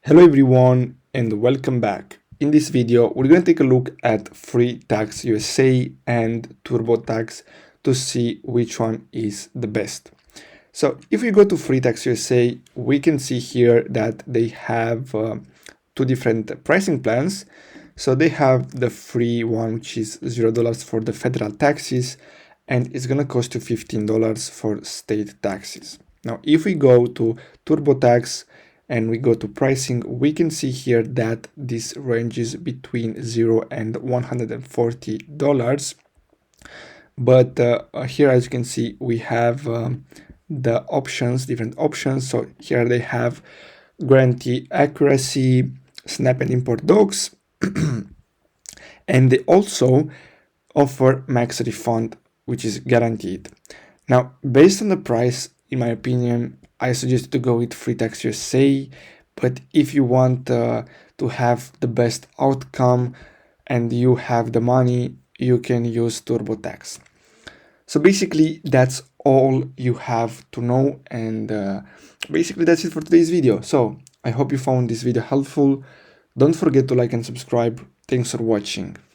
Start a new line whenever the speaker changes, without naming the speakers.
Hello everyone and welcome back. In this video, we're going to take a look at FreeTax USA and TurboTax to see which one is the best. So if we go to FreeTax USA, we can see here that they have two different pricing plans. So they have the free one, which is $0 for the federal taxes, and it's going to cost you $15 for state taxes. Now, if we go to TurboTax and we go to pricing, we can see here that this ranges between 0 and $140. But here, as you can see, we have the options, different options. So here they have guarantee accuracy, snap and import docs, and they also offer max refund, which is guaranteed. Now, based on the price, in my opinion, I suggest to go with FreeTax USA. But if you want to have the best outcome and you have the money, you can use TurboTax. So basically, that's all you have to know, and basically that's it for today's video. So I hope you found this video helpful. Don't forget to like and subscribe. Thanks for watching.